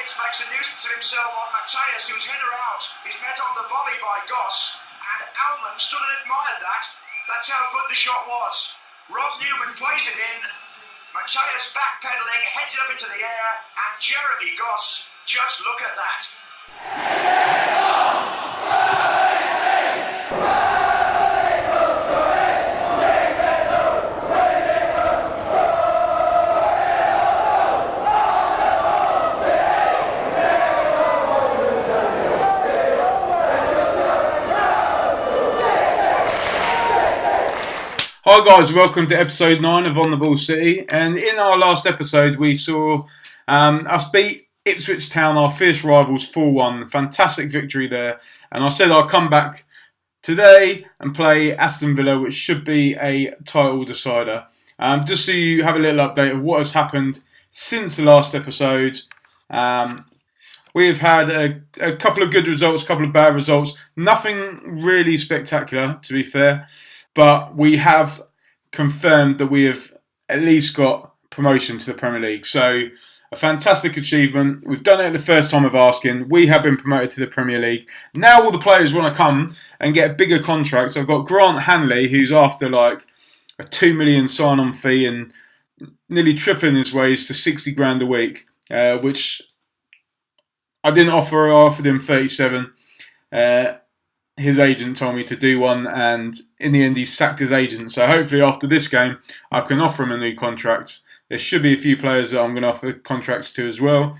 Watkins makes a nuisance of himself on Matthias, whose header out is met on the volley by Goss, and Alman stood and admired that. That's how good the shot was. Rob Newman plays it in, Matthias backpedaling, heads it up into the air, and Jeremy Goss, just look at that. Hi guys, welcome to episode 9 of On the Ball City, and in our last episode we saw us beat Ipswich Town, our fierce rivals, 4-1. Fantastic victory there, and I said I'll come back today and play Aston Villa, which should be a title decider. Just so you have a little update of what has happened since the last episode. We've had a couple of good results, a couple of bad results, nothing really spectacular to be fair. But we have confirmed that we have at least got promotion to the Premier League. So, a fantastic achievement. We've done it at the first time of asking. We have been promoted to the Premier League. Now all the players want to come and get bigger contracts. I've got Grant Hanley, who's after like a 2 million sign-on fee and nearly tripling his wages to 60 grand a week, which I didn't offer. I offered him 37. His agent told me to do one, and in the end he sacked his agent. So hopefully after this game I can offer him a new contract. There should be a few players that I'm going to offer contracts to as well.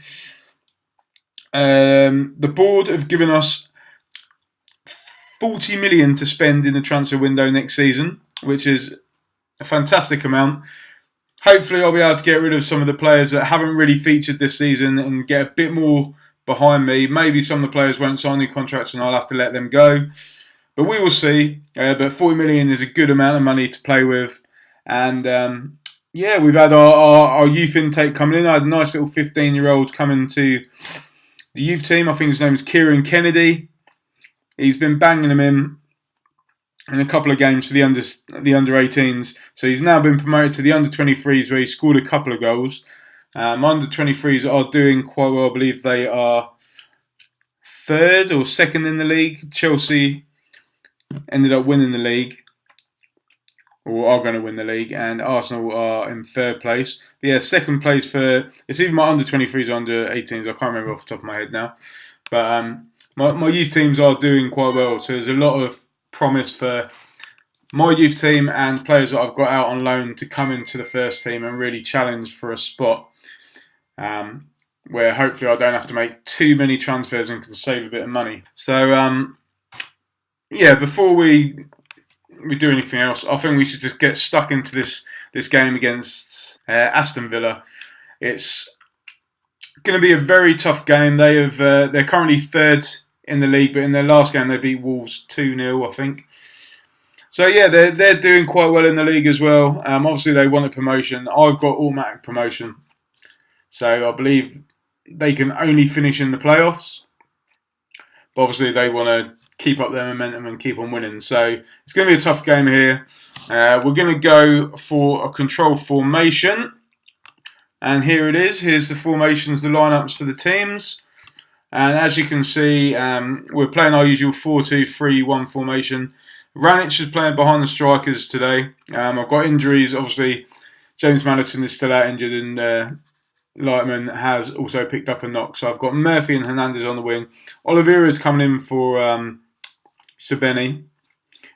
The board have given us 40 million to spend in the transfer window next season, which is a fantastic amount. Hopefully I'll be able to get rid of some of the players that haven't really featured this season and get a bit more behind me. Maybe some of the players won't sign new contracts and I'll have to let them go. But we will see. But 40 million is a good amount of money to play with. And we've had our youth intake coming in. I had a nice little 15-year-old coming to the youth team. I think his name is Kieran Kennedy. He's been banging them in a couple of games for the under 18s. So he's now been promoted to the under 23s where he scored a couple of goals. Under 23s are doing quite well. I believe they are third or second in the league. Chelsea ended up winning the league, or are going to win the league, and Arsenal are in third place. But yeah, second place for, it's either my under 23s or under 18s. I can't remember off the top of my head now. But my youth teams are doing quite well. So there's a lot of promise for my youth team and players that I've got out on loan to come into the first team and really challenge for a spot. Where hopefully I don't have to make too many transfers and can save a bit of money. So, before we do anything else, I think we should just get stuck into this game against Aston Villa. It's going to be a very tough game. They're currently third in the league, but in their last game they beat Wolves 2-0, I think. So yeah, they're doing quite well in the league as well. Obviously they wanted promotion. I've got automatic promotion. So I believe they can only finish in the playoffs. But obviously they want to keep up their momentum and keep on winning. So it's going to be a tough game here. We're going to go for a control formation. And here it is. Here's the formations, the lineups for the teams. And as you can see, we're playing our usual 4-2-3-1 formation. Ranić is playing behind the strikers today. I've got injuries. Obviously, James Maddison is still out injured, and Lightman has also picked up a knock. So I've got Murphy and Hernandez on the wing. Oliveira is coming in for Sabeni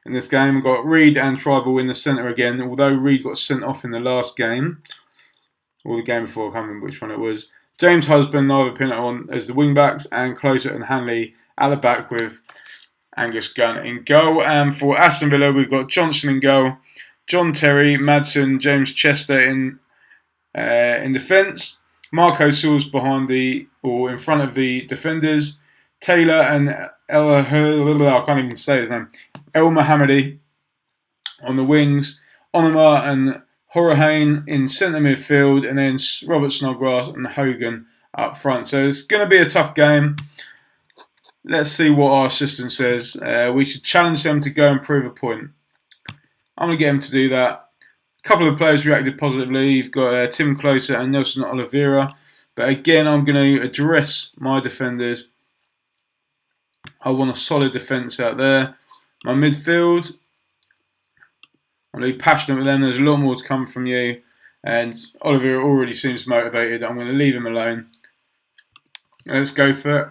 in this game. We've got Reed and Tribal in the centre again, although Reed got sent off in the last game, or the game before, I can't remember which one it was. James Husband, neither Pinner on as the wing backs, and Closer and Hanley at the back with Angus Gunn in goal. And for Aston Villa, we've got Johnson in goal, John Terry, Madsen, James Chester in defence. Marco Sauls in front of the defenders. Taylor and I can't even say his name. El Mohammadi on the wings. Onoma and Horahain in centre midfield, and then Robert Snodgrass and Hogan up front. So it's going to be a tough game. Let's see what our assistant says. We should challenge them to go and prove a point. I'm going to get him to do that. A couple of players reacted positively. You've got Tim Closer and Nelson Oliveira. But again, I'm going to address my defenders. I want a solid defence out there. My midfield, I'm going to be passionate with them. There's a lot more to come from you. And Oliver already seems motivated. I'm going to leave him alone. Let's go for it.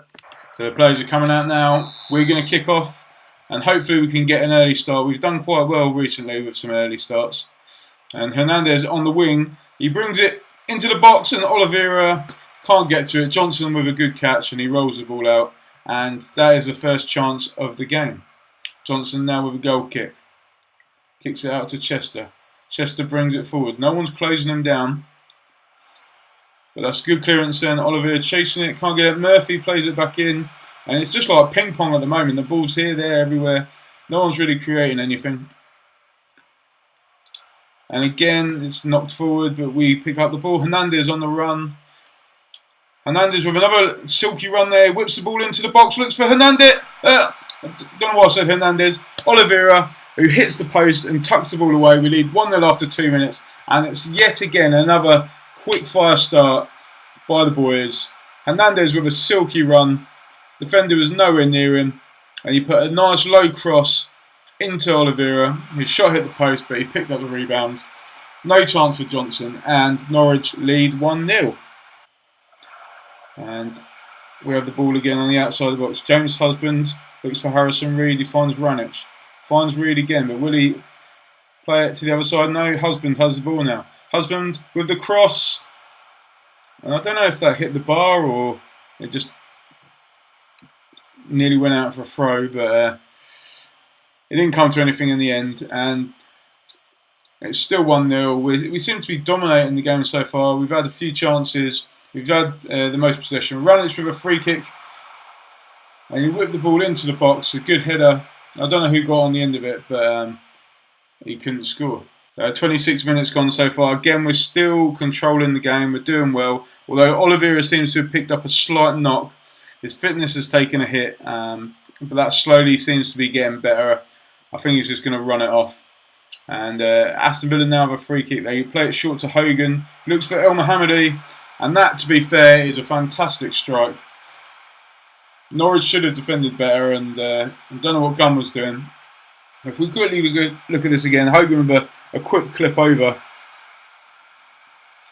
So the players are coming out now. We're going to kick off. And hopefully we can get an early start. We've done quite well recently with some early starts. And Hernandez on the wing. He brings it into the box and Oliveira can't get to it. Johnson with a good catch and he rolls the ball out. And that is the first chance of the game. Johnson now with a goal kick. Kicks it out to Chester. Chester brings it forward. No one's closing him down. But that's good clearance then. Oliveira chasing it. Can't get it. Murphy plays it back in. And it's just like ping pong at the moment. The ball's here, there, everywhere. No one's really creating anything. And again, it's knocked forward, but we pick up the ball. Hernandez on the run. Hernandez with another silky run there. Whips the ball into the box. Looks for Hernandez. I don't know why I said Hernandez. Oliveira, who hits the post and tucks the ball away. We lead 1-0 after 2 minutes. And it's yet again another quick fire start by the boys. Hernandez with a silky run. Defender was nowhere near him. And he put a nice low cross into Oliveira. His shot hit the post, but he picked up the rebound. No chance for Johnson. And Norwich lead 1-0. And we have the ball again on the outside of the box. James Husband looks for Harrison Reed. He finds Ranić. Finds Reed again, but will he play it to the other side? No, Husband has the ball now. Husband with the cross. And I don't know if that hit the bar or it just nearly went out for a throw, but it didn't come to anything in the end. And it's still 1-0. We seem to be dominating the game so far. We've had a few chances. We've had the most possession. Ranić with a free kick. And he whipped the ball into the box. A good header. I don't know who got on the end of it, but he couldn't score. 26 minutes gone so far. Again, we're still controlling the game. We're doing well. Although Oliveira seems to have picked up a slight knock. His fitness has taken a hit. But that slowly seems to be getting better. I think he's just going to run it off. And Aston Villa now have a free kick. They play it short to Hogan. Looks for El Mohammadi. And that, to be fair, is a fantastic strike. Norwich should have defended better, and I don't know what Gunn was doing. If we quickly look at this again, Hogan with a quick clip over.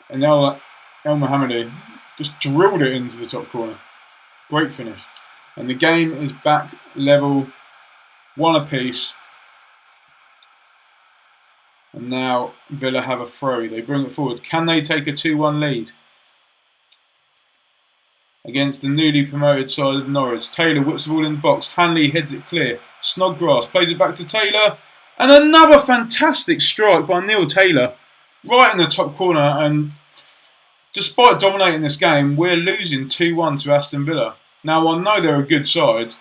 And now El Mohammadi just drilled it into the top corner. Great finish. And the game is back level, 1 apiece. And now Villa have a throw. They bring it forward. Can they take a 2-1 lead against the newly promoted side of Norwich? Taylor whips the ball in the box. Hanley heads it clear. Snodgrass plays it back to Taylor. And another fantastic strike by Neil Taylor. Right in the top corner. And despite dominating this game, we're losing 2-1 to Aston Villa. Now, I know they're a good side,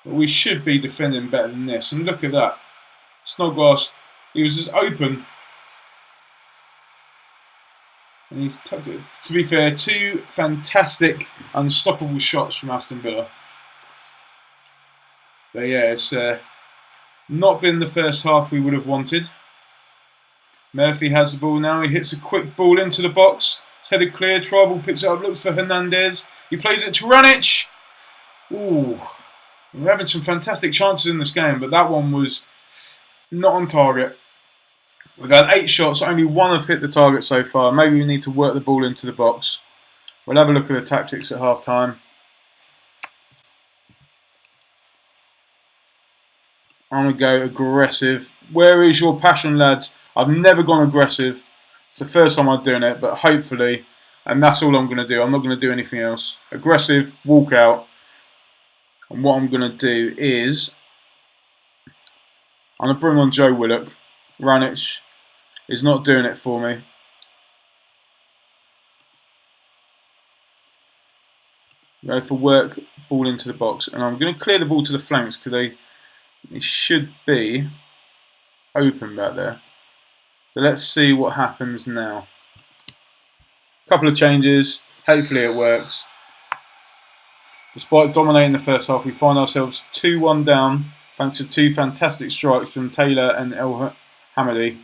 but we should be defending better than this. And look at that. Snodgrass, he was just open. And he's tucked it. To be fair, 2 fantastic, unstoppable shots from Aston Villa. But yeah, it's not been the first half we would have wanted. Murphy has the ball now. He hits a quick ball into the box. It's headed clear. Tribal picks it up, looks for Hernandez. He plays it to Ranić. Ooh, we're having some fantastic chances in this game, but that one was not on target. We've had 8 shots, only 1 have hit the target so far. Maybe we need to work the ball into the box. We'll have a look at the tactics at half time. I'm going to go aggressive. Where is your passion, lads? I've never gone aggressive. It's the first time I'm doing it, but hopefully, and that's all I'm going to do. I'm not going to do anything else. Aggressive, walk out. And what I'm going to do is, I'm going to bring on Joe Willock. Ranić is not doing it for me. Go for work, ball into the box. And I'm going to clear the ball to the flanks because they should be open back there. So let's see what happens now. Couple of changes. Hopefully it works. Despite dominating the first half, we find ourselves 2-1 down thanks to 2 fantastic strikes from Taylor and El Mohammadi.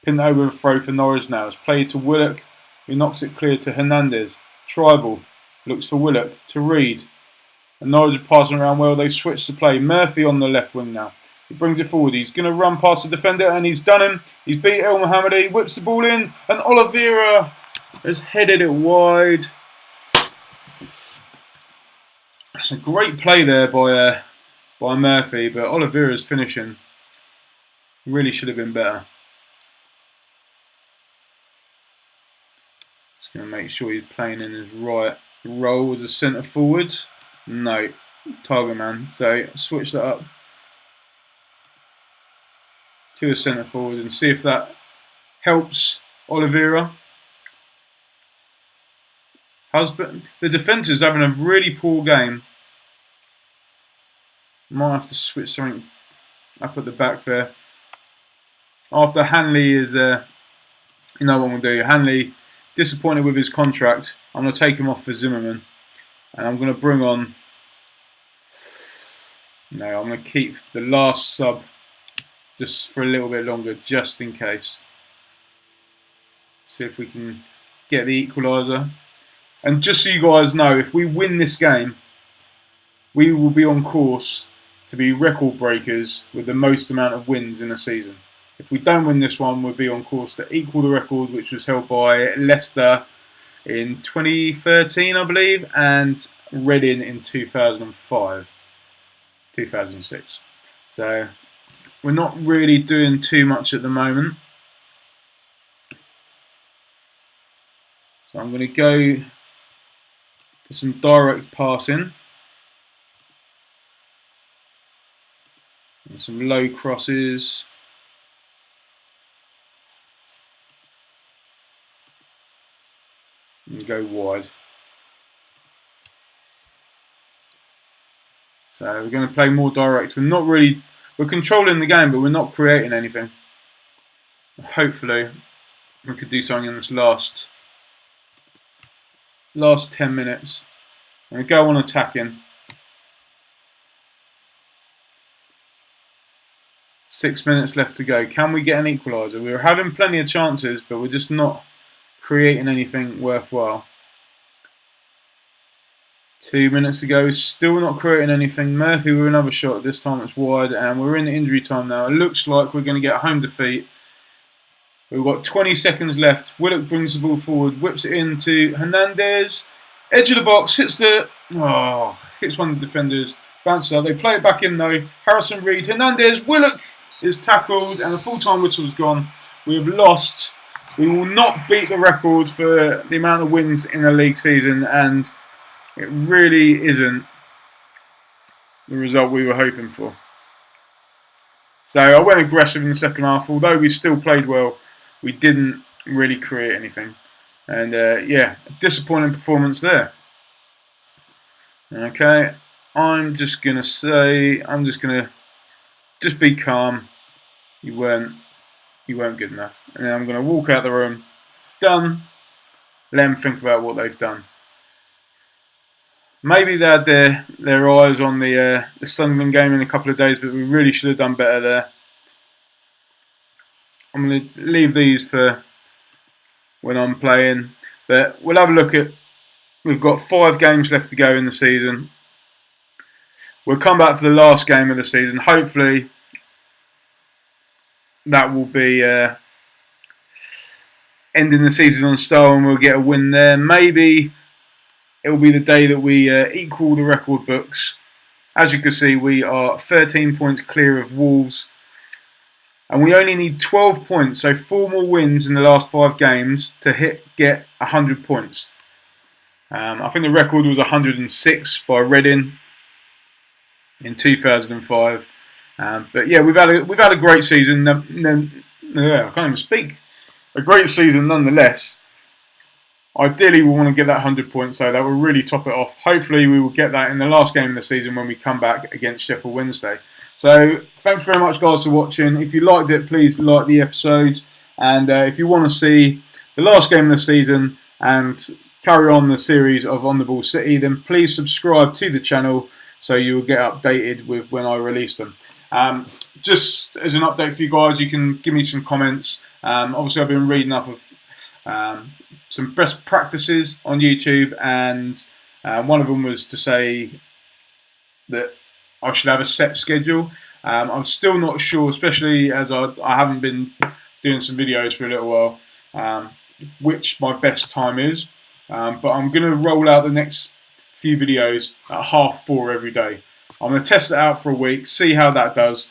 Pinned over a throw for Norwich now. It's played to Willock. who knocks it clear to Hernandez. Tribal looks for Willock to Reed. And Norwich are passing around well. They switch to play. Murphy on the left wing now. He brings it forward. He's going to run past the defender, and he's done him. He's beat El Mohammadi. Whips the ball in, and Oliveira has headed it wide. That's a great play there by Murphy, but Oliveira's finishing really should have been better. Just going to make sure he's playing in his right role as a centre forward. No, target man. So switch that up to a centre forward and see if that helps Oliveira. The defence is having a really poor game. Might have to switch something up at the back there. After Hanley is, you know what I'm going to do. Hanley, disappointed with his contract. I'm going to take him off for Zimmerman. And I'm going to bring on... No, I'm going to keep the last sub just for a little bit longer, just in case. See if we can get the equaliser. And just so you guys know, if we win this game, we will be on course to be record breakers with the most amount of wins in a season. If we don't win this one, we'll be on course to equal the record which was held by Leicester in 2013, I believe, and Reading in 2005, 2006. So we're not really doing too much at the moment. So I'm going to go for some direct passing and some low crosses. And go wide. So we're going to play more direct. We're controlling the game, but we're not creating anything. Hopefully we could do something in this last 10 minutes. I'm going to go on attacking. 6 minutes left to go. Can we get an equaliser? We're having plenty of chances, but we're just not creating anything worthwhile. 2 minutes to go, still not creating anything. Murphy with another shot, this time it's wide, and we're in injury time now. It looks like we're going to get a home defeat. We've got 20 seconds left. Willock brings the ball forward, whips it into Hernandez. Edge of the box, hits one of the defenders, bounces out. They play it back in though. Harrison Reed, Hernandez, Willock is tackled, and the full-time whistle is gone. We have lost. We will not beat the record for the amount of wins in a league season, and it really isn't the result we were hoping for. So I went aggressive in the second half. Although we still played well, we didn't really create anything. And yeah, disappointing performance there. Okay, I'm just going to be calm. You weren't good enough. And then I'm going to walk out the room. Done. Let them think about what they've done. Maybe they had their eyes on the Sunderland game in a couple of days, but we really should have done better there. I'm going to leave these for when I'm playing. But we'll have a look at... We've got 5 games left to go in the season. We'll come back for the last game of the season. Hopefully that will be ending the season on style and we'll get a win there. Maybe it will be the day that we equal the record books. As you can see, we are 13 points clear of Wolves. And we only need 12 points, so 4 more wins in the last 5 games to get 100 points. I think the record was 106 by Reading in 2005. But yeah, we've had a great season. I can't even speak. A great season nonetheless. Ideally, we want to get that 100 points, so that will really top it off. Hopefully, we will get that in the last game of the season when we come back against Sheffield Wednesday. So, thanks very much, guys, for watching. If you liked it, please like the episode. And if you want to see the last game of the season and carry on the series of On the Ball City, then please subscribe to the channel so you will get updated with when I release them. Just as an update for you guys, you can give me some comments. Obviously, I've been reading up of some best practices on YouTube, and one of them was to say that I should have a set schedule. I'm still not sure, especially as I haven't been doing some videos for a little while, which my best time is. But I'm going to roll out the next few videos at 4:30 every day. I'm going to test it out for a week, see how that does.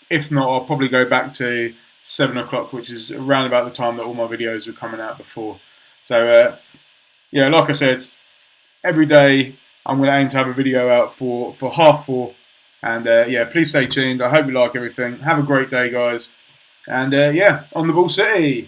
If not, I'll probably go back to 7 o'clock, which is around about the time that all my videos were coming out before. So, yeah, like I said, every day I'm going to aim to have a video out for 4:30. And, yeah, please stay tuned. I hope you like everything. Have a great day, guys. And, yeah, on the ball city.